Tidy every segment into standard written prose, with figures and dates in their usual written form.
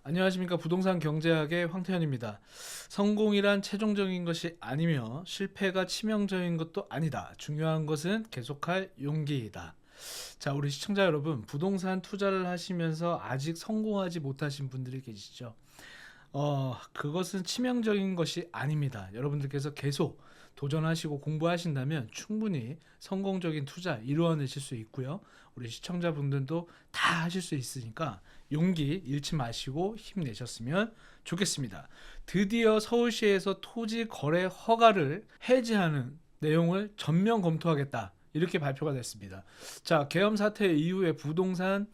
안녕하십니까. 부동산 경제학의 황태현입니다. 성공이란 최종적인 것이 아니며 실패가 치명적인 것도 아니다. 중요한 것은 계속할 용기이다. 자, 우리 시청자 여러분, 부동산 투자를 하시면서 아직 성공하지 못하신 분들이 계시죠? 그것은 치명적인 것이 아닙니다. 여러분들께서 계속 도전하시고 공부하신다면 충분히 성공적인 투자 이루어내실 수 있고요. 우리 시청자분들도 다 하실 수 있으니까 용기 잃지 마시고 힘내셨으면 좋겠습니다. 드디어 서울시에서 토지 거래 허가를 해지하는 내용을 전면 검토하겠다. 이렇게 발표가 됐습니다. 자, 계엄 사태 이후에 부동산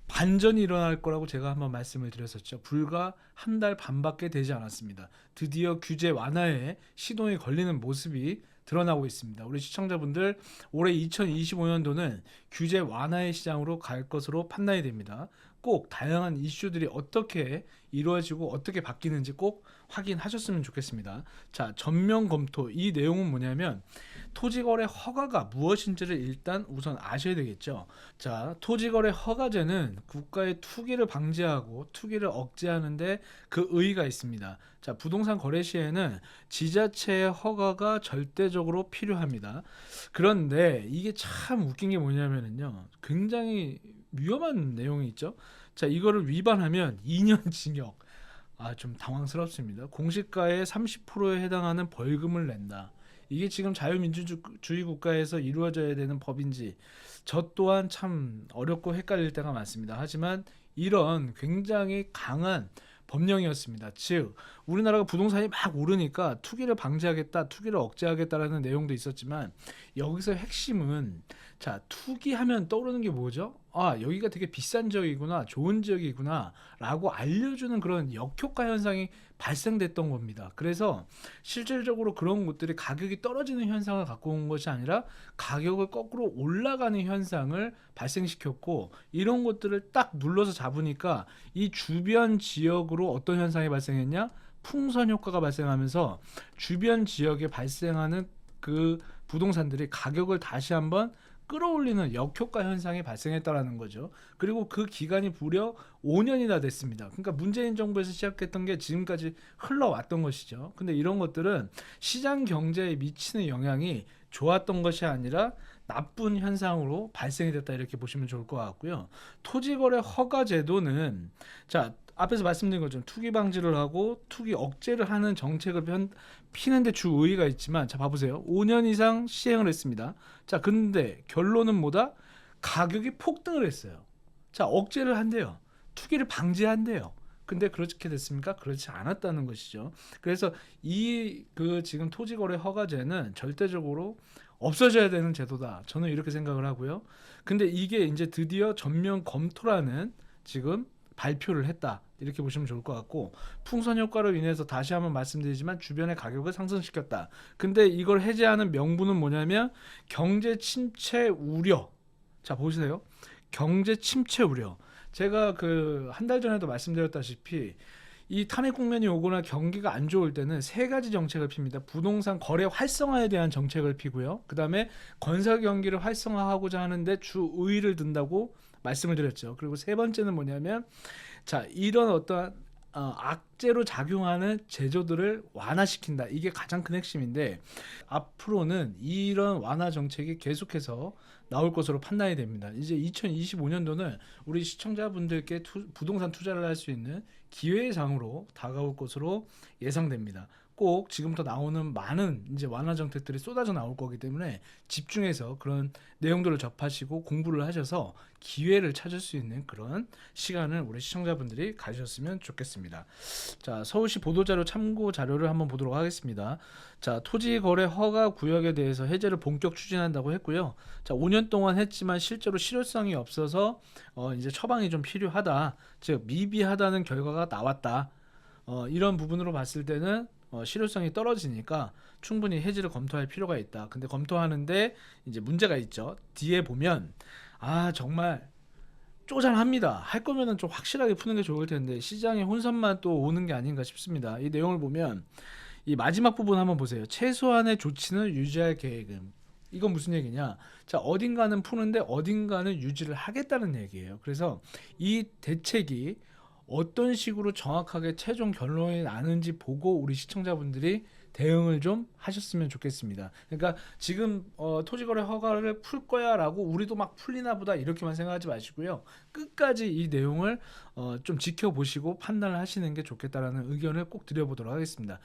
반전이 일어날 거라고 제가 한번 말씀을 드렸었죠. 불과 한 달 반밖에 되지 않았습니다. 드디어 규제 완화에 시동이 걸리는 모습이 드러나고 있습니다. 우리 시청자분들, 올해 2025년도는 규제 완화의 시장으로 갈 것으로 판단이 됩니다. 꼭 다양한 이슈들이 어떻게 이루어지고 어떻게 바뀌는지 꼭 확인하셨으면 좋겠습니다. 자, 전면 검토. 이 내용은 뭐냐면 토지거래 허가가 무엇인지를 일단 우선 아셔야 되겠죠. 자, 토지거래 허가제는 국가의 투기를 방지하고 투기를 억제하는데 그 의의가 있습니다. 자, 부동산 거래 시에는 지자체의 허가가 절대적으로 필요합니다. 그런데 이게 참 웃긴 게 뭐냐면요, 굉장히 위험한 내용이 있죠. 자, 이거를 위반하면 2년 징역. 좀 당황스럽습니다. 공시가의 30%에 해당하는 벌금을 낸다. 이게 지금 자유민주주의 국가에서 이루어져야 되는 법인지 저 또한 참 어렵고 헷갈릴 때가 많습니다. 하지만 이런 굉장히 강한 법령이었습니다. 즉, 우리나라가 부동산이 막 오르니까 투기를 방지하겠다, 투기를 억제하겠다라는 내용도 있었지만 여기서 핵심은, 자, 투기하면 떠오르는 게 뭐죠? 여기가 되게 비싼 지역이구나, 좋은 지역이구나 라고 알려주는 그런 역효과 현상이 발생됐던 겁니다. 그래서 실질적으로 그런 곳들이 가격이 떨어지는 현상을 갖고 온 것이 아니라 가격을 거꾸로 올라가는 현상을 발생시켰고, 이런 것들을 딱 눌러서 잡으니까 이 주변 지역으로 어떤 현상이 발생했냐? 풍선 효과가 발생하면서 주변 지역에 발생하는 그 부동산들이 가격을 다시 한번 끌어올리는 역효과 현상이 발생했다라는 거죠. 그리고 그 기간이 무려 5년이나 됐습니다. 그러니까 문재인 정부에서 시작했던 게 지금까지 흘러왔던 것이죠. 근데 이런 것들은 시장 경제에 미치는 영향이 좋았던 것이 아니라 나쁜 현상으로 발생이 됐다, 이렇게 보시면 좋을 것 같고요. 토지거래 허가 제도는, 자, 앞에서 말씀드린 것처럼 투기 방지를 하고 투기 억제를 하는 정책을 피는데 주 의의가 있지만, 자, 봐보세요. 5년 이상 시행을 했습니다. 자, 근데 결론은 뭐다? 가격이 폭등을 했어요. 자, 억제를 한대요. 투기를 방지한대요. 근데 그렇게 됐습니까? 그렇지 않았다는 것이죠. 그래서 지금 토지거래 허가제는 절대적으로 없어져야 되는 제도다. 저는 이렇게 생각을 하고요. 근데 이게 이제 드디어 전면 검토라는 지금 발표를 했다, 이렇게 보시면 좋을 것 같고, 풍선 효과로 인해서 다시 한번 말씀드리지만 주변의 가격을 상승시켰다. 근데 이걸 해제하는 명분은 뭐냐면 경제 침체 우려. 자, 보세요. 경제 침체 우려. 제가 한 달 전에도 말씀드렸다시피 이 탄핵 국면이 오거나 경기가 안 좋을 때는 세 가지 정책을 핍니다. 부동산 거래 활성화에 대한 정책을 피고요. 그 다음에 건설 경기를 활성화하고자 하는데 주의를 둔다고 말씀을 드렸죠. 그리고 세 번째는 뭐냐면, 자, 이런 어떠한 악재로 작용하는 제조들을 완화시킨다. 이게 가장 큰 핵심인데, 앞으로는 이런 완화 정책이 계속해서 나올 것으로 판단이 됩니다. 이제 2025년도는 우리 시청자분들께 부동산 투자를 할 수 있는 기회의 장으로 다가올 것으로 예상됩니다. 꼭 지금부터 나오는 많은 이제 완화 정책들이 쏟아져 나올 거기 때문에 집중해서 그런 내용들을 접하시고 공부를 하셔서 기회를 찾을 수 있는 그런 시간을 우리 시청자분들이 가지셨으면 좋겠습니다. 자, 서울시 보도자료 참고 자료를 한번 보도록 하겠습니다. 자, 토지거래 허가 구역에 대해서 해제를 본격 추진한다고 했고요. 자, 5년 동안 했지만 실제로 실효성이 없어서 이제 처방이 좀 필요하다, 즉 미비하다는 결과가 나왔다. 이런 부분으로 봤을 때는 실효성이 떨어지니까 충분히 해지를 검토할 필요가 있다. 근데 검토하는데 이제 문제가 있죠. 뒤에 보면 정말 쪼잔합니다. 할 거면은 좀 확실하게 푸는 게 좋을 텐데 시장의 혼선만 또 오는 게 아닌가 싶습니다. 이 내용을 보면 이 마지막 부분 한번 보세요. 최소한의 조치는 유지할 계획은. 이건 무슨 얘기냐? 자, 어딘가는 푸는데 어딘가는 유지를 하겠다는 얘기예요. 그래서 이 대책이 어떤 식으로 정확하게 최종 결론이 나는지 보고 우리 시청자분들이 대응을 좀 하셨으면 좋겠습니다. 그러니까 지금 토지거래 허가를 풀 거야라고 우리도 막 풀리나 보다 이렇게만 생각하지 마시고요. 끝까지 이 내용을 좀 지켜보시고 판단을 하시는 게 좋겠다라는 의견을 꼭 드려보도록 하겠습니다.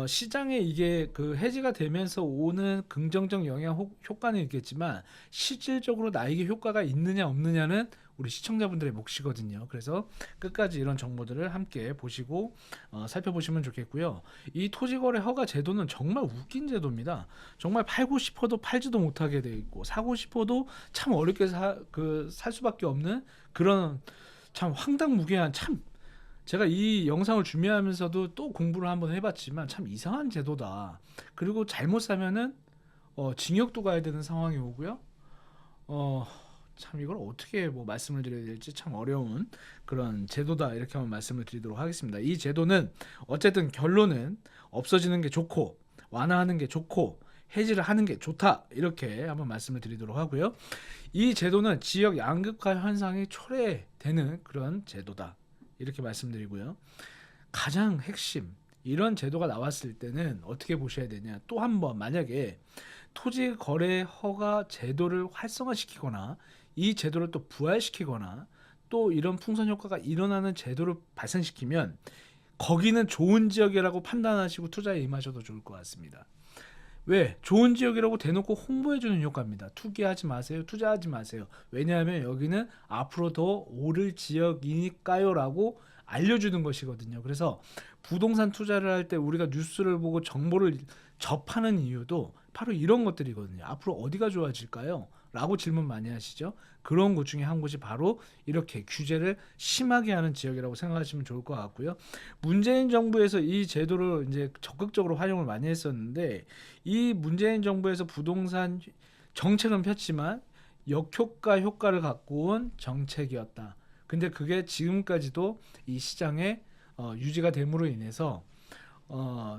시장에 이게 그 해지가 되면서 오는 긍정적 영향 효과는 있겠지만 실질적으로 나에게 효과가 있느냐 없느냐는 우리 시청자분들의 몫이거든요. 그래서 끝까지 이런 정보들을 함께 보시고 살펴보시면 좋겠고요. 이 토지거래 허가 제도는 정말 웃긴 제도입니다. 정말 팔고 싶어도 팔지도 못하게 돼 있고 사고 싶어도 참 어렵게 살 수밖에 없는 그런 참 황당무계한 참 제가 이 영상을 준비하면서도 또 공부를 한번 해봤지만 참 이상한 제도다. 그리고 잘못 사면은 징역도 가야 되는 상황이 오고요. 참 이걸 어떻게 뭐 말씀을 드려야 될지 참 어려운 그런 제도다 이렇게 한번 말씀을 드리도록 하겠습니다. 이 제도는 어쨌든 결론은 없어지는 게 좋고 완화하는 게 좋고 해지를 하는 게 좋다 이렇게 한번 말씀을 드리도록 하고요. 이 제도는 지역 양극화 현상이 초래되는 그런 제도다 이렇게 말씀드리고요. 가장 핵심 이런 제도가 나왔을 때는 어떻게 보셔야 되냐. 또 한 번 만약에 토지 거래 허가 제도를 활성화시키거나 이 제도를 또 부활시키거나 또 이런 풍선 효과가 일어나는 제도를 발생시키면 거기는 좋은 지역이라고 판단하시고 투자에 임하셔도 좋을 것 같습니다. 왜? 좋은 지역이라고 대놓고 홍보해주는 효과입니다. 투기하지 마세요. 투자하지 마세요. 왜냐하면 여기는 앞으로 더 오를 지역이니까요 라고 알려주는 것이거든요. 그래서 부동산 투자를 할 때 우리가 뉴스를 보고 정보를 접하는 이유도 바로 이런 것들이거든요. 앞으로 어디가 좋아질까요? 라고 질문 많이 하시죠. 그런 곳 중에 한 곳이 바로 이렇게 규제를 심하게 하는 지역이라고 생각하시면 좋을 것 같고요. 문재인 정부에서 이 제도를 이제 적극적으로 활용을 많이 했었는데 이 문재인 정부에서 부동산 정책은 폈지만 역효과 효과를 갖고 온 정책이었다. 근데 그게 지금까지도 이 시장에 유지가 됨으로 인해서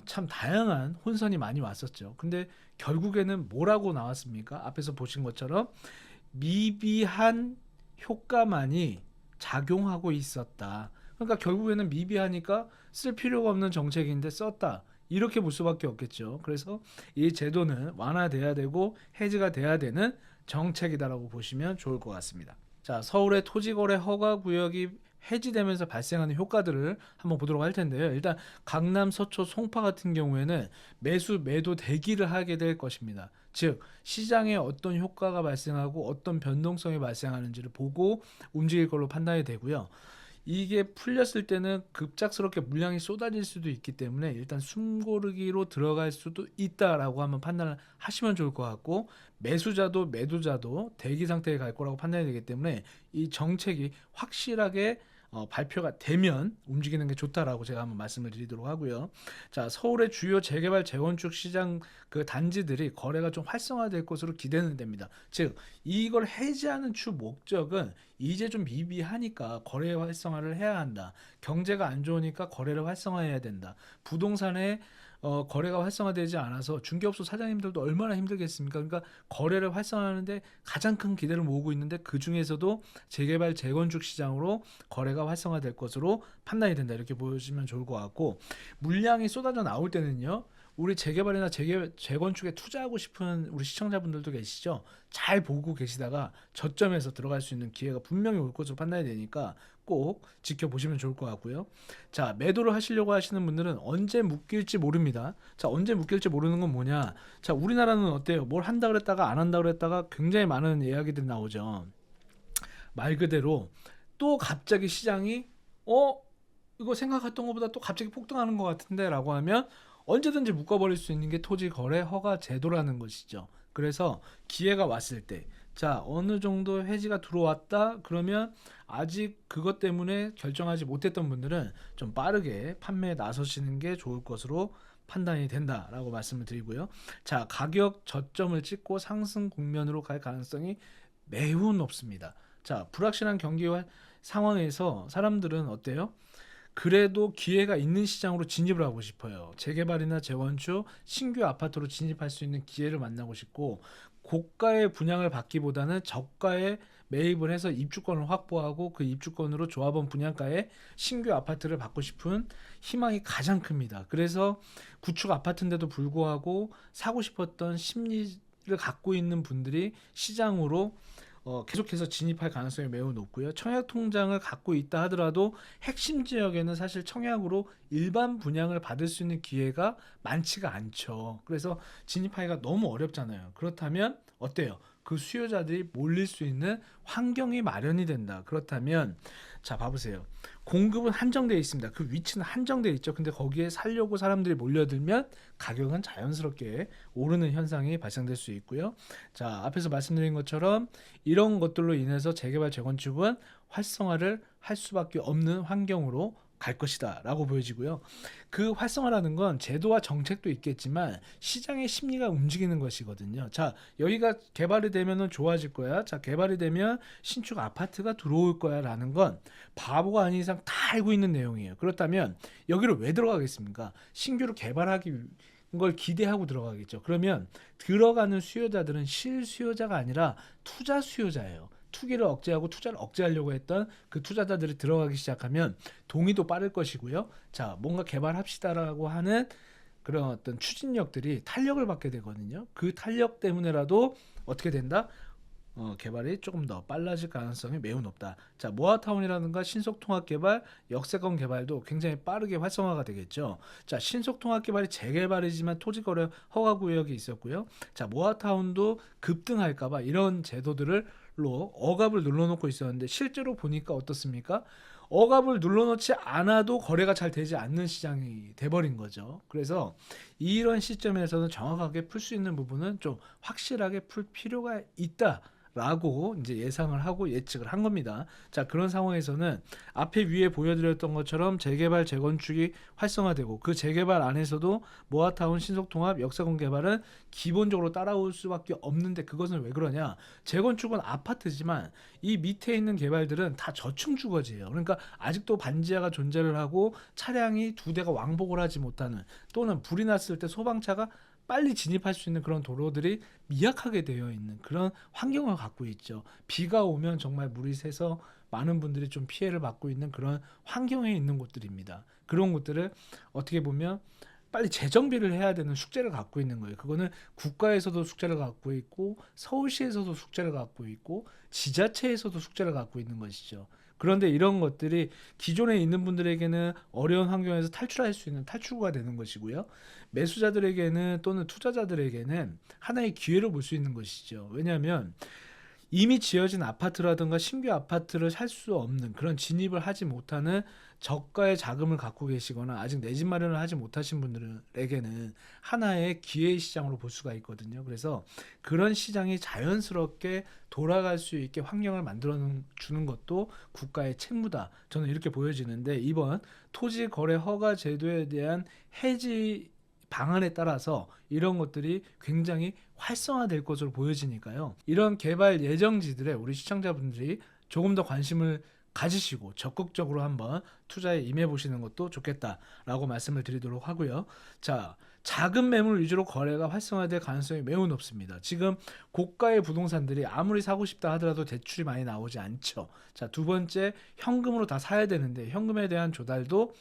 참 다양한 혼선이 많이 왔었죠. 근데 결국에는 뭐라고 나왔습니까? 앞에서 보신 것처럼 미비한 효과만이 작용하고 있었다. 그러니까 결국에는 미비하니까 쓸 필요가 없는 정책인데 썼다. 이렇게 볼 수밖에 없겠죠. 그래서 이 제도는 완화돼야 되고 해지가 돼야 되는 정책이다라고 보시면 좋을 것 같습니다. 자, 서울의 토지거래 허가구역이 해지되면서 발생하는 효과들을 한번 보도록 할 텐데요. 일단 강남, 서초, 송파 같은 경우에는 매도 대기를 하게 될 것입니다. 즉 시장에 어떤 효과가 발생하고 어떤 변동성이 발생하는지를 보고 움직일 걸로 판단이 되고요. 이게 풀렸을 때는 급작스럽게 물량이 쏟아질 수도 있기 때문에 일단 숨고르기로 들어갈 수도 있다라고 한번 판단을 하시면 좋을 것 같고 매수자도 매도자도 대기 상태에 갈 거라고 판단이 되기 때문에 이 정책이 확실하게 발표가 되면 움직이는 게 좋다라고 제가 한번 말씀을 드리도록 하고요. 자, 서울의 주요 재개발 재건축 시장 그 단지들이 거래가 좀 활성화될 것으로 기대는 됩니다. 즉 이걸 해지하는 주 목적은 이제 좀 미비하니까 거래 활성화를 해야 한다. 경제가 안 좋으니까 거래를 활성화해야 된다. 부동산에 거래가 활성화되지 않아서 중개업소 사장님들도 얼마나 힘들겠습니까? 그러니까 거래를 활성화하는데 가장 큰 기대를 모으고 있는데 그 중에서도 재개발 재건축 시장으로 거래가 활성화될 것으로 판단이 된다. 이렇게 보시면 좋을 것 같고 물량이 쏟아져 나올 때는요. 우리 재개발이나 재건축에 투자하고 싶은 우리 시청자분들도 계시죠? 잘 보고 계시다가 저점에서 들어갈 수 있는 기회가 분명히 올 것으로 판단이 되니까 꼭 지켜보시면 좋을 것 같고요. 자, 매도를 하시려고 하시는 분들은 언제 묶일지 모릅니다. 자, 언제 묶일지 모르는 건 뭐냐? 자, 우리나라는 어때요? 뭘 한다 그랬다가 안 한다 그랬다가 굉장히 많은 이야기들이 나오죠. 말 그대로 또 갑자기 시장이 이거 생각했던 것보다 또 갑자기 폭등하는 것 같은데 라고 하면 언제든지 묶어버릴 수 있는 게 토지 거래 허가 제도라는 것이죠. 그래서 기회가 왔을 때 자, 어느 정도 해지가 들어왔다 그러면 아직 그것 때문에 결정하지 못했던 분들은 좀 빠르게 판매에 나서시는 게 좋을 것으로 판단이 된다라고 말씀을 드리고요. 자, 가격 저점을 찍고 상승 국면으로 갈 가능성이 매우 높습니다. 자, 불확실한 경기 상황에서 사람들은 어때요? 그래도 기회가 있는 시장으로 진입을 하고 싶어요. 재개발이나 재건축, 신규 아파트로 진입할 수 있는 기회를 만나고 싶고 고가의 분양을 받기보다는 저가의 매입을 해서 입주권을 확보하고 그 입주권으로 조합원 분양가에 신규 아파트를 받고 싶은 희망이 가장 큽니다. 그래서 구축 아파트인데도 불구하고 사고 싶었던 심리를 갖고 있는 분들이 시장으로 계속해서 진입할 가능성이 매우 높고요. 청약 통장을 갖고 있다 하더라도 핵심 지역에는 사실 청약으로 일반 분양을 받을 수 있는 기회가 많지가 않죠. 그래서 진입하기가 너무 어렵잖아요. 그렇다면 어때요? 그 수요자들이 몰릴 수 있는 환경이 마련이 된다. 그렇다면 자 봐보세요. 공급은 한정되어 있습니다. 그 위치는 한정되어 있죠. 근데 거기에 살려고 사람들이 몰려들면 가격은 자연스럽게 오르는 현상이 발생될 수 있고요. 자 앞에서 말씀드린 것처럼 이런 것들로 인해서 재개발 재건축은 활성화를 할 수밖에 없는 환경으로 갈 것이다 라고 보여지고요. 그 활성화라는 건 제도와 정책도 있겠지만 시장의 심리가 움직이는 것이거든요. 자 여기가 개발이 되면 좋아질 거야. 자 개발이 되면 신축 아파트가 들어올 거야 라는 건 바보가 아닌 이상 다 알고 있는 내용이에요. 그렇다면 여기를 왜 들어가겠습니까? 신규로 개발하기 걸 기대하고 들어가겠죠. 그러면 들어가는 수요자들은 실수요자가 아니라 투자 수요자예요. 투기를 억제하고 투자를 억제하려고 했던 그 투자자들이 들어가기 시작하면 동의도 빠를 것이고요. 자, 뭔가 개발합시다라고 하는 그런 어떤 추진력들이 탄력을 받게 되거든요. 그 탄력 때문에라도 어떻게 된다? 개발이 조금 더 빨라질 가능성이 매우 높다. 자, 모아타운이라든가 신속통합개발, 역세권 개발도 굉장히 빠르게 활성화가 되겠죠. 자, 신속통합개발이 재개발이지만 토지거래 허가구역이 있었고요. 자, 모아타운도 급등할까봐 이런 제도들로 억압을 눌러놓고 있었는데 실제로 보니까 어떻습니까? 억압을 눌러놓지 않아도 거래가 잘 되지 않는 시장이 돼버린 거죠. 그래서 이런 시점에서는 정확하게 풀 수 있는 부분은 좀 확실하게 풀 필요가 있다. 라고 이제 예상을 하고 예측을 한 겁니다. 자, 그런 상황에서는 앞에 위에 보여드렸던 것처럼 재개발 재건축이 활성화되고 그 재개발 안에서도 모아타운 신속통합 역세권 개발은 기본적으로 따라올 수밖에 없는데 그것은 왜 그러냐? 재건축은 아파트지만 이 밑에 있는 개발들은 다 저층 주거지예요. 그러니까 아직도 반지하가 존재를 하고 차량이 두 대가 왕복을 하지 못하는 또는 불이 났을 때 소방차가 빨리 진입할 수 있는 그런 도로들이 미약하게 되어 있는 그런 환경을 갖고 있죠. 비가 오면 정말 물이 새서 많은 분들이 좀 피해를 받고 있는 그런 환경에 있는 곳들입니다. 그런 곳들을 어떻게 보면 빨리 재정비를 해야 되는 숙제를 갖고 있는 거예요. 그거는 국가에서도 숙제를 갖고 있고 서울시에서도 숙제를 갖고 있고 지자체에서도 숙제를 갖고 있는 것이죠. 그런데 이런 것들이 기존에 있는 분들에게는 어려운 환경에서 탈출할 수 있는 탈출구가 되는 것이고요. 매수자들에게는 또는 투자자들에게는 하나의 기회를 볼 수 있는 것이죠. 왜냐하면 이미 지어진 아파트라든가 신규 아파트를 살 수 없는 그런 진입을 하지 못하는 저가의 자금을 갖고 계시거나 아직 내 집 마련을 하지 못하신 분들에게는 하나의 기회의 시장으로 볼 수가 있거든요. 그래서 그런 시장이 자연스럽게 돌아갈 수 있게 환경을 만들어 주는 것도 국가의 책무다. 저는 이렇게 보여지는데 이번 토지 거래 허가 제도에 대한 해지 방안에 따라서 이런 것들이 굉장히 활성화될 것으로 보여지니까요. 이런 개발 예정지들에 우리 시청자분들이 조금 더 관심을 가지시고 적극적으로 한번 투자에 임해 보시는 것도 좋겠다라고 말씀을 드리도록 하고요. 자, 작은 매물 위주로 거래가 활성화될 가능성이 매우 높습니다. 지금 고가의 부동산들이 아무리 사고 싶다 하더라도 대출이 많이 나오지 않죠. 자, 두 번째 현금으로 다 사야 되는데 현금에 대한 조달도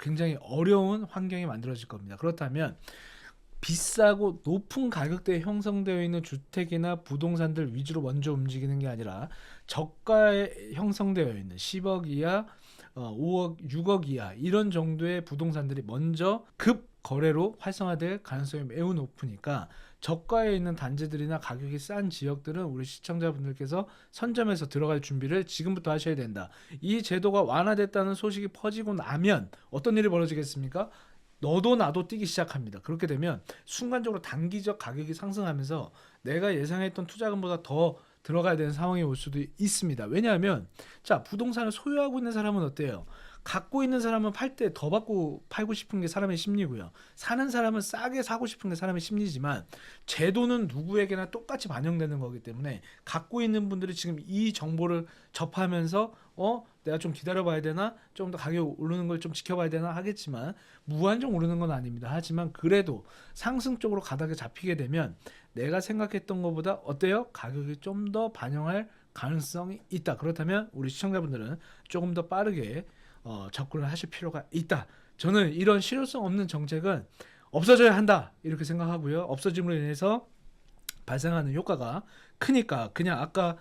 굉장히 어려운 환경이 만들어질 겁니다. 그렇다면 비싸고 높은 가격대에 형성되어 있는 주택이나 부동산들 위주로 먼저 움직이는 게 아니라 저가에 형성되어 있는 10억 이하, 5억, 6억 이하 이런 정도의 부동산들이 먼저 급 거래로 활성화될 가능성이 매우 높으니까 저가에 있는 단지들이나 가격이 싼 지역들은 우리 시청자분들께서 선점해서 들어갈 준비를 지금부터 하셔야 된다. 이 제도가 완화됐다는 소식이 퍼지고 나면 어떤 일이 벌어지겠습니까? 너도 나도 뛰기 시작합니다. 그렇게 되면 순간적으로 단기적 가격이 상승하면서 내가 예상했던 투자금보다 더 들어가야 되는 상황이 올 수도 있습니다. 왜냐하면 자, 부동산을 소유하고 있는 사람은 어때요? 갖고 있는 사람은 팔 때 더 받고 팔고 싶은 게 사람의 심리고요. 사는 사람은 싸게 사고 싶은 게 사람의 심리지만 제도는 누구에게나 똑같이 반영되는 거기 때문에 갖고 있는 분들이 지금 이 정보를 접하면서 내가 좀 기다려봐야 되나? 좀 더 가격 오르는 걸 좀 지켜봐야 되나 하겠지만 무한정 오르는 건 아닙니다. 하지만 그래도 상승적으로 가닥에 잡히게 되면 내가 생각했던 것보다 어때요? 가격이 좀 더 반영할 가능성이 있다. 그렇다면 우리 시청자분들은 조금 더 빠르게 접근을 하실 필요가 있다. 저는 이런 실효성 없는 정책은 없어져야 한다 이렇게 생각하고요. 없어짐으로 인해서 발생하는 효과가 크니까 그냥 아까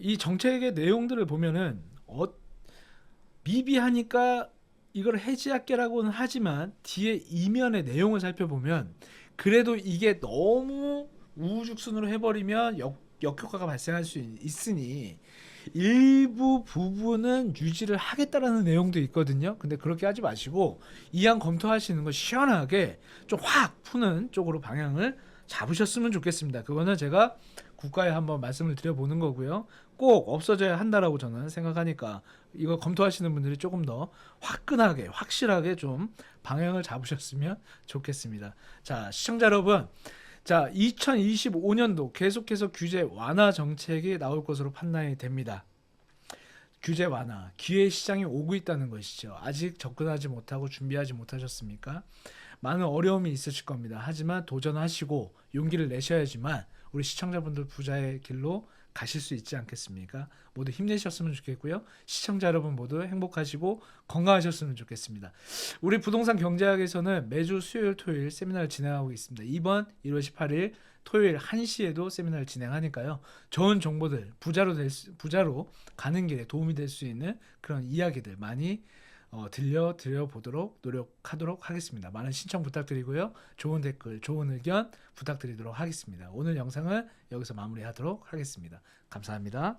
이 정책의 내용들을 보면은 미비하니까 이걸 해지할게라고는 하지만 뒤에 이면의 내용을 살펴보면 그래도 이게 너무 우후죽순으로 해버리면 역효과가 발생할 수 있으니 일부 부분은 유지를 하겠다라는 내용도 있거든요. 근데 그렇게 하지 마시고 이왕 검토하시는 거 시원하게 좀 확 푸는 쪽으로 방향을 잡으셨으면 좋겠습니다. 그거는 제가 국가에 한번 말씀을 드려보는 거고요. 꼭 없어져야 한다라고 저는 생각하니까 이거 검토하시는 분들이 조금 더 화끈하게 확실하게 좀 방향을 잡으셨으면 좋겠습니다. 자, 시청자 여러분, 자 2025년도 계속해서 규제 완화 정책이 나올 것으로 판단이 됩니다. 규제 완화, 기회 시장이 오고 있다는 것이죠. 아직 접근하지 못하고 준비하지 못하셨습니까? 많은 어려움이 있으실 겁니다. 하지만 도전하시고 용기를 내셔야지만 우리 시청자분들 부자의 길로 가실 수 있지 않겠습니까? 모두 힘내셨으면 좋겠고요. 시청자 여러분 모두 행복하시고 건강하셨으면 좋겠습니다. 우리 부동산 경제학에서는 매주 수요일 토요일 세미나를 진행하고 있습니다. 이번 1월 18일 토요일 1시에도 세미나를 진행하니까요. 좋은 정보들, 부자로 가는 길에 도움이 될 수 있는 그런 이야기들 많이 들려보도록 노력하도록 하겠습니다. 많은 신청 부탁드리고요. 좋은 댓글, 좋은 의견 부탁드리도록 하겠습니다. 오늘 영상은 여기서 마무리하도록 하겠습니다. 감사합니다.